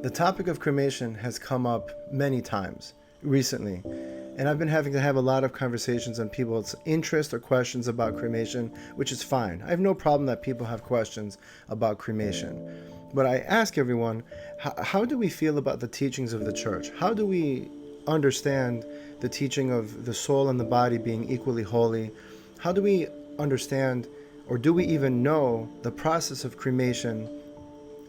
The topic of cremation has come up many times recently, and I've been having to have a lot of conversations on people's interest or questions about cremation, which is fine. I have no problem that people have questions about cremation. But I ask everyone, how do we feel about the teachings of the church? How do we understand the teaching of the soul and the body being equally holy? How do we understand, or do we even know, the process of cremation,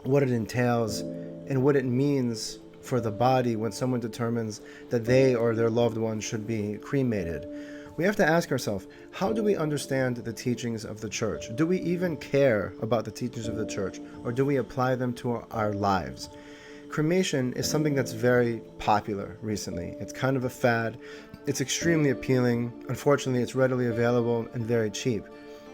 what it entails, and what it means for the body when someone determines that they or their loved one should be cremated? We have to ask ourselves, how do we understand the teachings of the church? Do we even care about the teachings of the church, or do we apply them to our lives? Cremation is something that's very popular recently. It's kind of a fad. It's extremely appealing. Unfortunately, it's readily available and very cheap.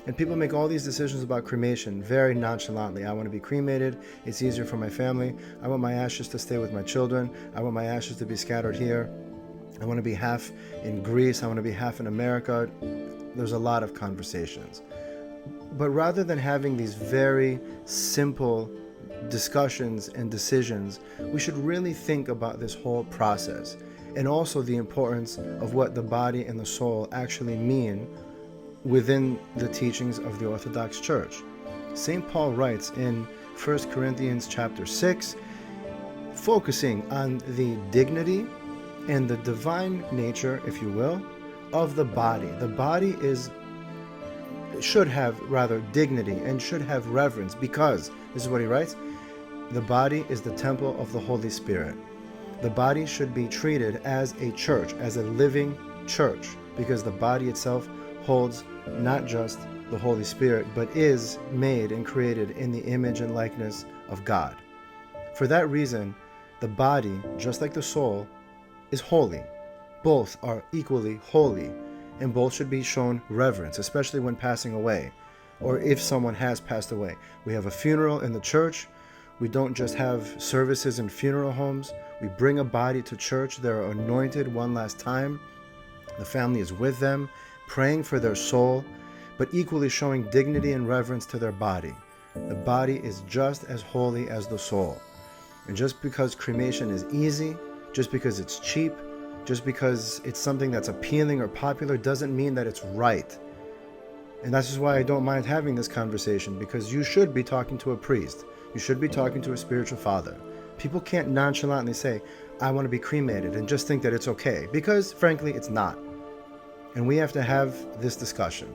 And people make all these decisions about cremation very nonchalantly. I want to be cremated. It's easier for my family. I want my ashes to stay with my children. I want my ashes to be scattered here. I want to be half in Greece. I want to be half in America. There's a lot of conversations. But rather than having these very simple discussions and decisions, we should really think about this whole process, and also the importance of what the body and the soul actually mean within the teachings of the Orthodox Church. St. Paul writes in 1 Corinthians chapter 6, focusing on the dignity and the divine nature, if you will, of the body. The body should have dignity and should have reverence, because, this is what he writes, the body is the temple of the Holy Spirit. The body should be treated as a church, as a living church, because the body itself holds not just the Holy Spirit, but is made and created in the image and likeness of God. For that reason, the body, just like the soul, is holy. Both are equally holy, and both should be shown reverence, especially when passing away, or if someone has passed away. We have a funeral in the church. We don't just have services in funeral homes. We bring a body to church. They're anointed one last time. The family is with them, praying for their soul, but equally showing dignity and reverence to their body. The body is just as holy as the soul. And just because cremation is easy, just because it's cheap, just because it's something that's appealing or popular, doesn't mean that it's right. And that's just why I don't mind having this conversation, because you should be talking to a priest. You should be talking to a spiritual father. People can't nonchalantly say, I want to be cremated, and just think that it's okay, because frankly, it's not. And we have to have this discussion.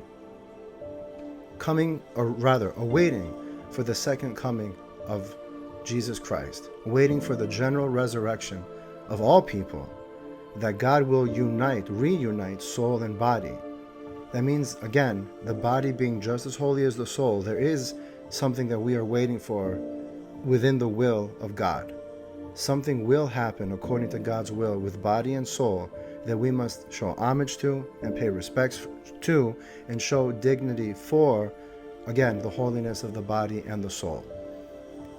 Awaiting for the second coming of Jesus Christ, waiting for the general resurrection of all people, that God will reunite soul and body. That means, again, the body being just as holy as the soul, there is something that we are waiting for within the will of God. Something will happen according to God's will with body and soul that we must show homage to and pay respects to, and show dignity for, again, the holiness of the body and the soul.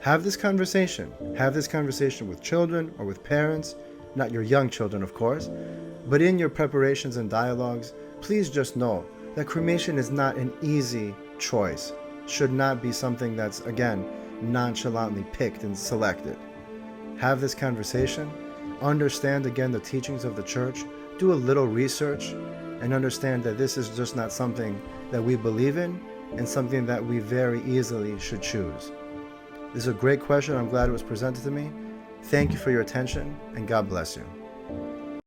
Have this conversation. Have this conversation with children or with parents, not your young children, of course, but in your preparations and dialogues, please just know that cremation is not an easy choice. Should not be something that's, again, nonchalantly picked and selected. Have this conversation. Understand, again, the teachings of the church. Do a little research and understand that this is just not something that we believe in, and something that we very easily should choose. This is a great question. I'm glad it was presented to me. Thank you for your attention, and God bless you.